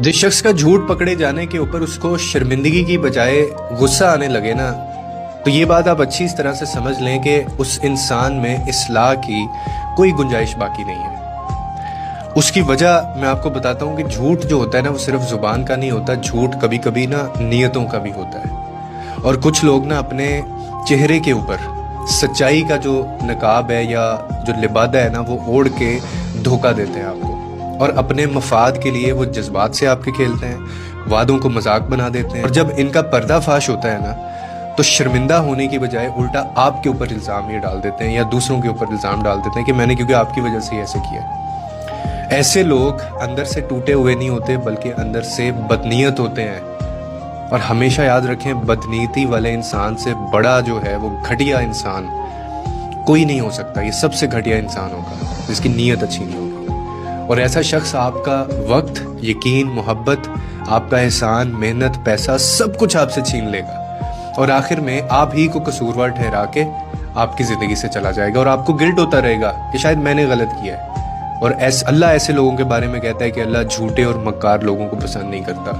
जिस शख्स का झूठ पकड़े जाने के ऊपर उसको शर्मिंदगी की बजाय गुस्सा आने लगे ना, तो ये बात आप अच्छी इस तरह से समझ लें कि उस इंसान में इस्लाह की कोई गुंजाइश बाकी नहीं है। उसकी वजह मैं आपको बताता हूँ कि झूठ जो होता है ना, वो सिर्फ ज़ुबान का नहीं होता। झूठ कभी कभी ना नीयतों का भी होता है। और कुछ लोग ना अपने चेहरे के ऊपर सच्चाई का जो नकाब है या जो लिबादा है ना, वो ओढ़ के धोखा देते हैं आपको, और अपने मफाद के लिए वो जज्बात से आपके खेलते हैं, वादों को मजाक बना देते हैं। और जब इनका पर्दाफाश होता है ना, तो शर्मिंदा होने की बजाय उल्टा आपके ऊपर इल्ज़ाम ये डाल देते हैं या दूसरों के ऊपर इल्ज़ाम डाल देते हैं कि मैंने क्योंकि आपकी वजह से ऐसे किया। ऐसे लोग अंदर से टूटे हुए नहीं होते, बल्कि अंदर से बदनीयत होते हैं। और हमेशा याद रखें, बदनीयती वाले इंसान से बड़ा जो है वो घटिया इंसान कोई नहीं हो सकता। ये सबसे घटिया इंसान होगा जिसकी नीयत अच्छी नहीं होगी। और ऐसा शख्स आपका वक्त, यकीन, मोहब्बत, आपका एहसान, मेहनत, पैसा सब कुछ आपसे छीन लेगा, और आखिर में आप ही को कसूरवार ठहरा के आपकी ज़िंदगी से चला जाएगा। और आपको गिल्ट होता रहेगा कि शायद मैंने गलत किया है। और अल्लाह ऐसे लोगों के बारे में कहता है कि अल्लाह झूठे और मक्कार लोगों को पसंद नहीं करता।